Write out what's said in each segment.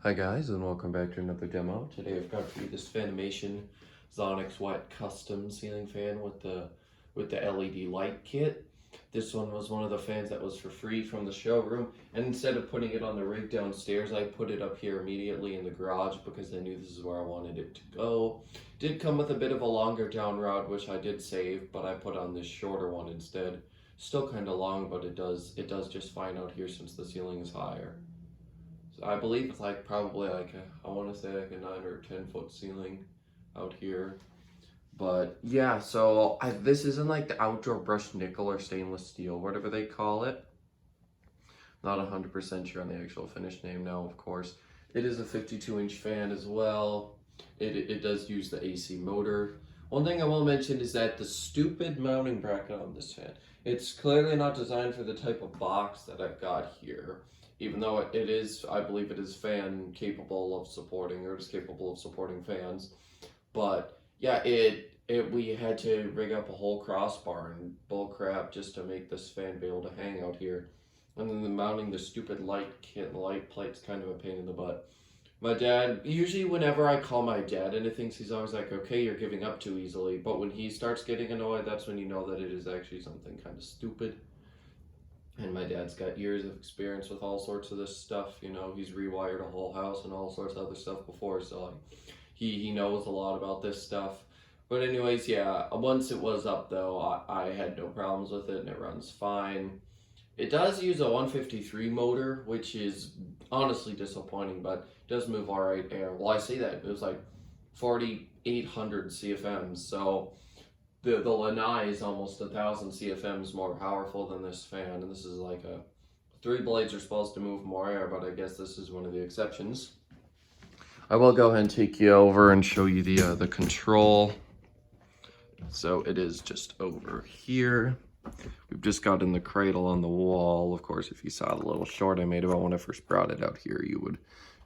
Hi guys, and welcome back to another demo. Today I've got for you this Fanimation Zonix Wet Custom ceiling fan with the LED light kit. This one was one of the fans that was for free from the showroom, and instead of putting it on the rig downstairs, I put it up here immediately in the garage because I knew this is where I wanted it to go. Did come with a bit of a longer down rod, which I did save, but I put on this shorter one instead. Still kind of long, but it does just fine out here since the ceiling is higher. So I believe it's probably I want to say like a 9 or 10 foot ceiling out here. But yeah, so this isn't like the outdoor brushed nickel or stainless steel, whatever they call it. Not 100% sure on the actual finished name now, of course. It is a 52-inch fan as well. It does use the AC motor. One thing I will mention is that the stupid mounting bracket on this fan, it's clearly not designed for the type of box that I've got here. Even though it is, I believe it is fan capable of supporting, or it is capable of supporting fans. But yeah, we had to rig up a whole crossbar and bull crap just to make this fan be able to hang out here. And then mounting the stupid light kit and light plate's kind of a pain in the butt. My dad, usually whenever I call my dad anything, he's always like, okay, you're giving up too easily. But when he starts getting annoyed, that's when you know that it is actually something kind of stupid. And my dad's got years of experience with all sorts of this stuff. You know, he's rewired a whole house and all sorts of other stuff before, so he knows a lot about this stuff. But anyways, yeah, once it was up though, I had no problems with it and it runs fine. It does use a 153 motor, which is honestly disappointing, but it does move alright air. Well, I say that, it was like 4,800 CFMs, so the lanai is almost 1,000 CFMs more powerful than this fan, and this is like a 3 blades are supposed to move more air, but I guess this is one of the exceptions. I will go ahead and take you over and show you the control. So it is just over here. We've just got in the cradle on the wall. Of course, if you saw the little short I made about when I first brought it out here, you would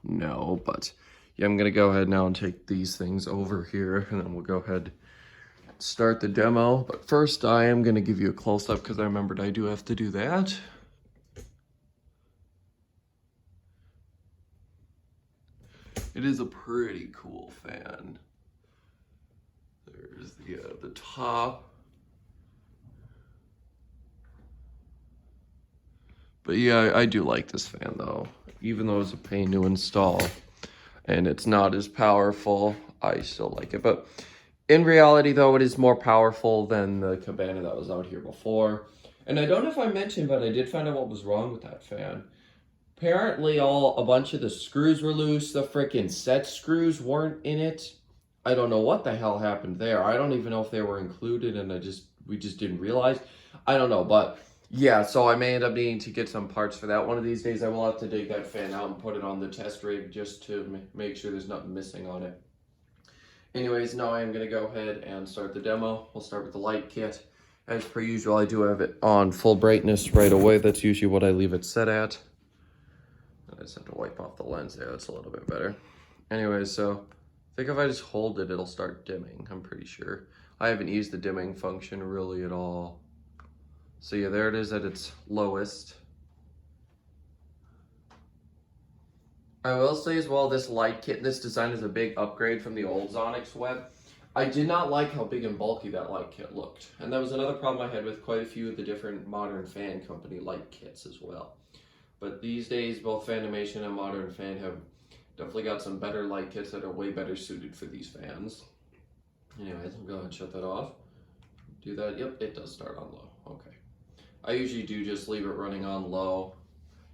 know. But yeah, I'm gonna go ahead now and take these things over here, and then we'll go ahead start the demo. But first I am going to give you a close-up because I remembered I do have to do that. It is a pretty cool fan. There's the top. But yeah, I do like this fan though, even though it's a pain to install and it's not as powerful, I still like it. But in reality, though, it is more powerful than the Cabana that was out here before. And I don't know if I mentioned, but I did find out what was wrong with that fan. Apparently, a bunch of the screws were loose. The freaking set screws weren't in it. I don't know what the hell happened there. I don't even know if they were included, and we just didn't realize. I don't know, but yeah, so I may end up needing to get some parts for that. One of these days, I will have to dig that fan out and put it on the test rig just to make sure there's nothing missing on it. Anyways, now I am going to go ahead and start the demo. We'll start with the light kit. As per usual, I do have it on full brightness right away. That's usually what I leave it set at. I just have to wipe off the lens there. That's a little bit better. Anyways, so I think if I just hold it, it'll start dimming. I'm pretty sure. I haven't used the dimming function really at all. So yeah, there it is at its lowest. I will say as well, this light kit, this design is a big upgrade from the old Zonix Wet. I did not like how big and bulky that light kit looked. And that was another problem I had with quite a few of the different modern fan company light kits as well. But these days, both Fanimation and Modern Fan have definitely got some better light kits that are way better suited for these fans. Anyways, I'll go ahead and shut that off. Do that, yep, it does start on low, okay. I usually do just leave it running on low.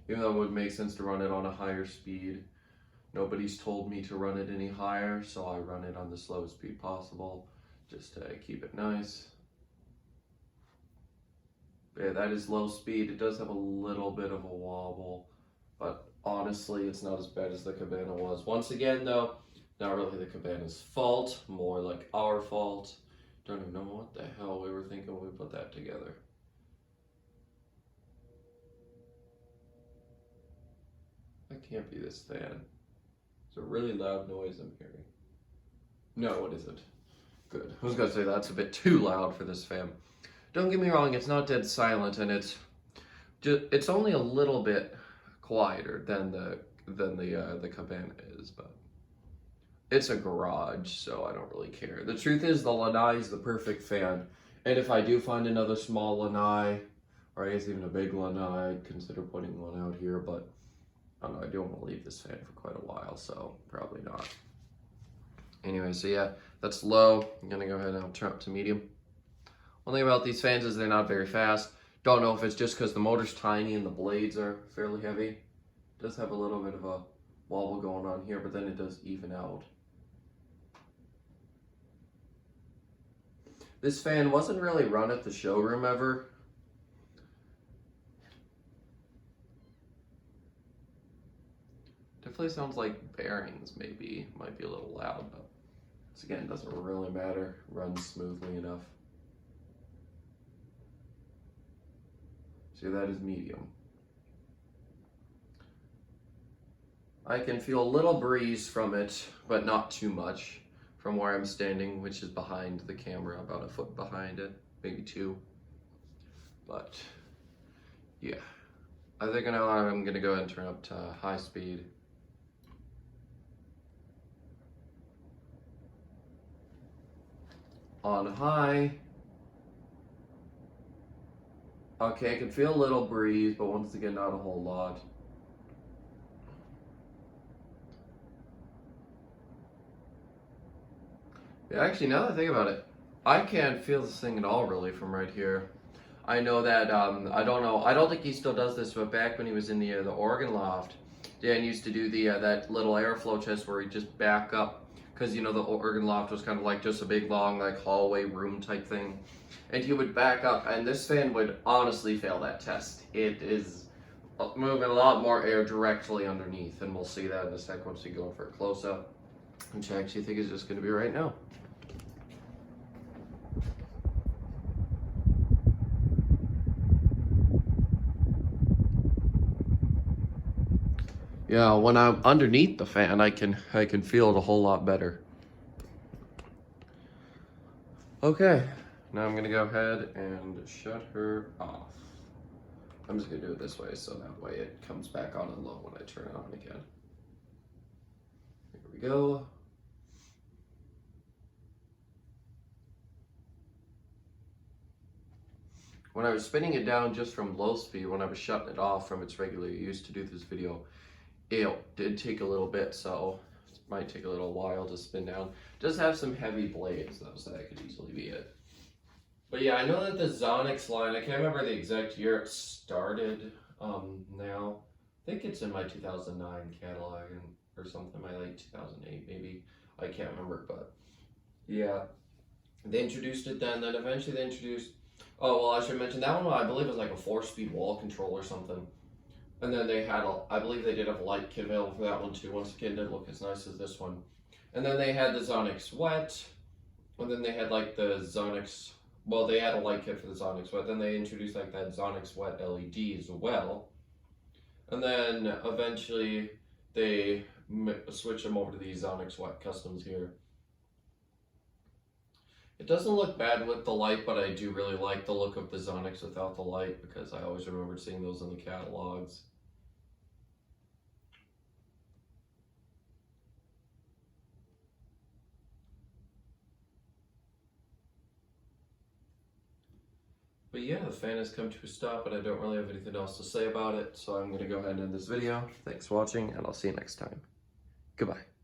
Even though it would make sense to run it on a higher speed. Nobody's told me to run it any higher, so I run it on the slowest speed possible, just to keep it nice. Yeah, that is low speed. It does have a little bit of a wobble, but honestly, it's not as bad as the Cabana was. Once again, though, not really the Cabana's fault, more like our fault. Don't even know what the hell we were thinking when we put that together. That can't be this fan. It's a really loud noise I'm hearing. No, it isn't. Good. I was gonna say that's a bit too loud for this fan. Don't get me wrong, it's not dead silent, and it's only a little bit quieter than the cabana is, but it's a garage, so I don't really care. The truth is, the lanai is the perfect fan, and if I do find another small lanai, or I guess even a big lanai, I'd consider putting one out here, but I don't know, I do want to leave this fan for quite a while, so probably not. Anyway, so yeah, that's low. I'm gonna go ahead and turn up to medium. One thing about these fans is they're not very fast. Don't know if it's just because the motor's tiny and the blades are fairly heavy. It does have a little bit of a wobble going on here, but then it does even out. This fan wasn't really run at the showroom ever. Definitely sounds like bearings, maybe. Might be a little loud, but this again doesn't really matter. Runs smoothly enough. So that is medium. I can feel a little breeze from it, but not too much from where I'm standing, which is behind the camera, about a foot behind it, maybe 2. But yeah, I think now I'm gonna go ahead and turn up to high speed. On high. Okay, I can feel a little breeze, but once again, not a whole lot. Yeah, actually, now that I think about it, I can't feel this thing at all really from right here. I know that, I don't think he still does this, but back when he was in the organ loft, Dan used to do the that little airflow test where he'd just back up, because you know the organ loft was kind of like just a big long like hallway room type thing, and he would back up, and this fan would honestly fail that test. It is moving a lot more air directly underneath, and we'll see that in a sec once we go in for a close-up, which I actually think is just going to be right now. Yeah, when I'm underneath the fan, I can feel it a whole lot better. Okay, now I'm gonna go ahead and shut her off. I'm just gonna do it this way, so that way it comes back on and low when I turn it on again. Here we go. When I was spinning it down just from low speed, when I was shutting it off from its regular use to do this video, it did take a little bit, so it might take a little while to spin down. It does have some heavy blades though, so that could easily be it. But yeah, I know that the Zonix line, I can't remember the exact year it started now. I think it's in my 2009 catalog or something, my late 2008 maybe. I can't remember, but yeah. They introduced it then eventually they introduced, oh well, I should mention that one I believe was like a 4-speed wall control or something. And then they had, I believe they did have a light kit available for that one too. Once again, didn't look as nice as this one. And then they had the Zonix Wet. And then they had like the Zonix, well, they had a light kit for the Zonix Wet. Then they introduced like that Zonix Wet LED as well. And then eventually they switched them over to these Zonix Wet Customs here. It doesn't look bad with the light, but I do really like the look of the Zonix without the light because I always remember seeing those in the catalogs. But yeah, the fan has come to a stop, but I don't really have anything else to say about it, so I'm going to go ahead and end this video. Thanks for watching, and I'll see you next time. Goodbye.